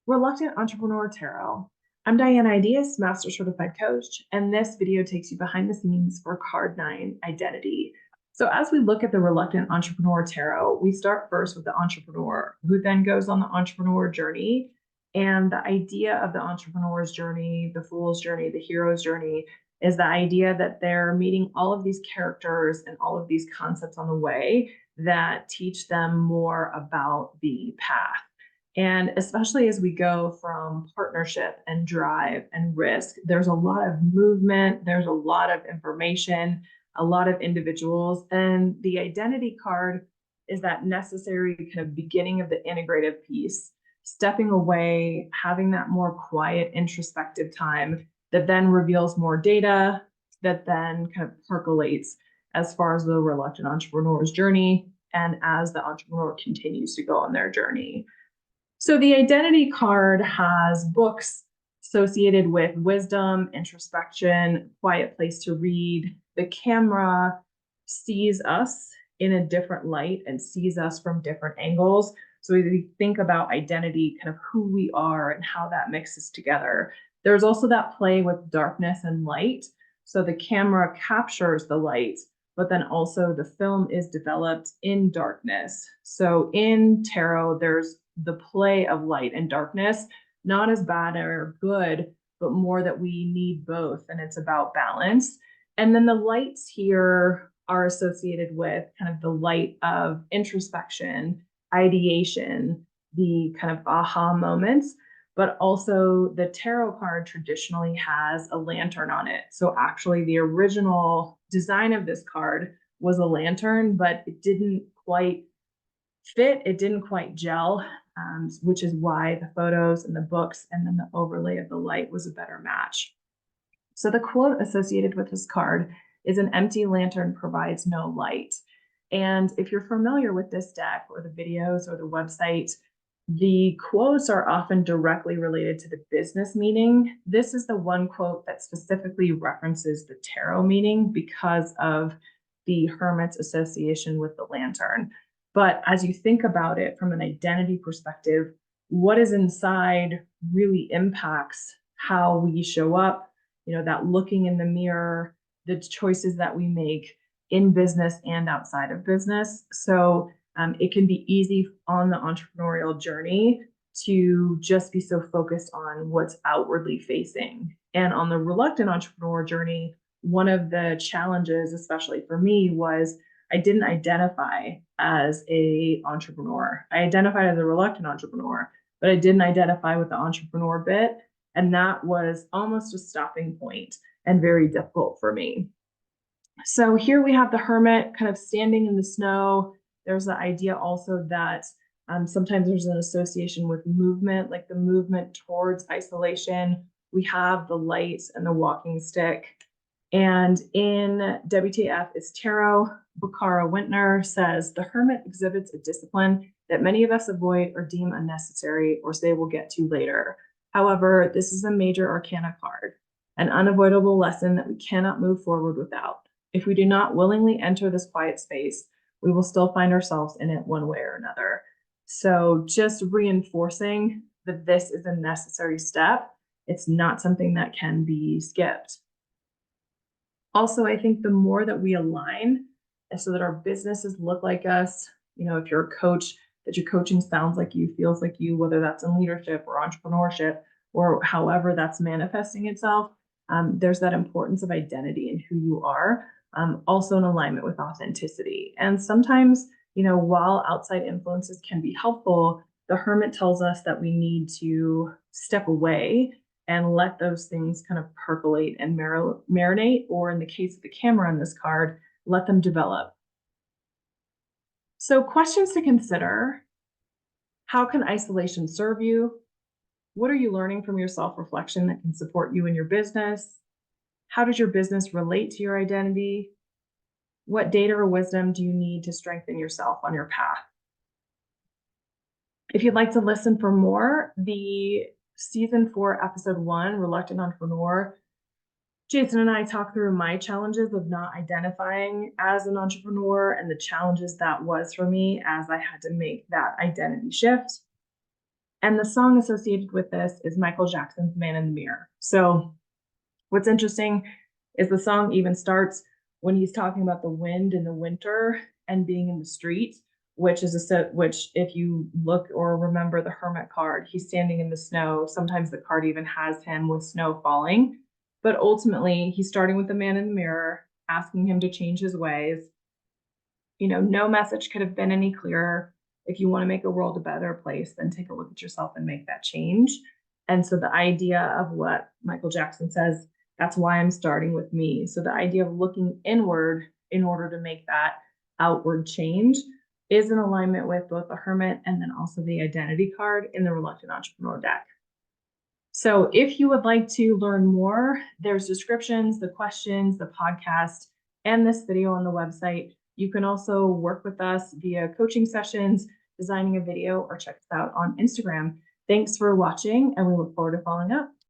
Reluctant Entrepreneur Tarot. I'm Diana Ideas, Master Certified Coach, and this video takes you behind the scenes for Card 9 Identity. So as we look at the Reluctant Entrepreneur Tarot, we start first with the entrepreneur, who then goes on the entrepreneur journey. And the idea of the entrepreneur's journey, the fool's journey, the hero's journey, is the idea that they're meeting all of these characters and all of these concepts on the way that teach them more about the path. And especially as we go from partnership and drive and risk, there's a lot of movement, there's a lot of information, a lot of individuals. And the identity card is that necessary kind of beginning of the integrative piece, stepping away, having that more quiet, introspective time that then reveals more data, that then kind of percolates as far as the reluctant entrepreneur's journey and as the entrepreneur continues to go on their journey. So the identity card has books associated with wisdom, introspection, quiet place to read. The camera sees us in a different light and sees us from different angles. So we think about identity, kind of who we are and how that mixes together. There's also that play with darkness and light. So the camera captures the light, but then also the film is developed in darkness. So in tarot, there's the play of light and darkness, not as bad or good, but more that we need both. And it's about balance. And then the lights here are associated with kind of the light of introspection, ideation, the kind of aha moments, but also the tarot card traditionally has a lantern on it. So actually the original design of this card was a lantern, but it didn't quite fit. It didn't quite gel, which is why the photos and the books and then the overlay of the light was a better match. So the quote associated with this card is "an empty lantern provides no light." And if you're familiar with this deck or the videos or the website, the quotes are often directly related to the business meaning. This is the one quote that specifically references the tarot meaning because of the hermit's association with the lantern. But as you think about it from an identity perspective, what is inside really impacts how we show up, that looking in the mirror, the choices that we make in business and outside of business. So it can be easy on the entrepreneurial journey to just be so focused on what's outwardly facing. And on the reluctant entrepreneur journey, one of the challenges, especially for me, was I didn't identify as a entrepreneur. I identified as a reluctant entrepreneur, but I didn't identify with the entrepreneur bit. And that was almost a stopping point and very difficult for me. So here we have the hermit kind of standing in the snow. There's the idea also that sometimes there's an association with movement, like the movement towards isolation. We have the light and the walking stick. And in WTF is Tarot, Bukara Wintner says, "The hermit exhibits a discipline that many of us avoid or deem unnecessary or say we'll get to later. However, this is a major arcana card, an unavoidable lesson that we cannot move forward without. If we do not willingly enter this quiet space, we will still find ourselves in it one way or another." So just reinforcing that this is a necessary step. It's not something that can be skipped. Also, I think the more that we align so that our businesses look like us, if you're a coach, that your coaching sounds like you, feels like you, whether that's in leadership or entrepreneurship or however that's manifesting itself, there's that importance of identity and who you are, also in alignment with authenticity. And sometimes, while outside influences can be helpful, the hermit tells us that we need to step away and let those things kind of percolate and marinate, or in the case of the camera on this card, let them develop. So questions to consider: how can isolation serve you? What are you learning from your self-reflection that can support you in your business? How does your business relate to your identity? What data or wisdom do you need to strengthen yourself on your path? If you'd like to listen for more, the season 4, episode 1, Reluctant Entrepreneur, Jason and I talk through my challenges of not identifying as an entrepreneur and the challenges that was for me as I had to make that identity shift. And the song associated with this is Michael Jackson's Man in the Mirror. So what's interesting is the song even starts when he's talking about the wind in the winter and being in the street, which is a set, which if you look or remember the hermit card, he's standing in the snow. Sometimes the card even has him with snow falling. But ultimately, he's starting with the man in the mirror, asking him to change his ways. No message could have been any clearer. If you want to make a world a better place, then take a look at yourself and make that change. And so the idea of what Michael Jackson says, that's why I'm starting with me. So the idea of looking inward in order to make that outward change is in alignment with both the Hermit and then also the identity card in the Reluctant Entrepreneur deck. So if you would like to learn more, there's descriptions, the questions, the podcast, and this video on the website. You can also work with us via coaching sessions, designing a video, or check us out on Instagram. Thanks for watching, and we look forward to following up.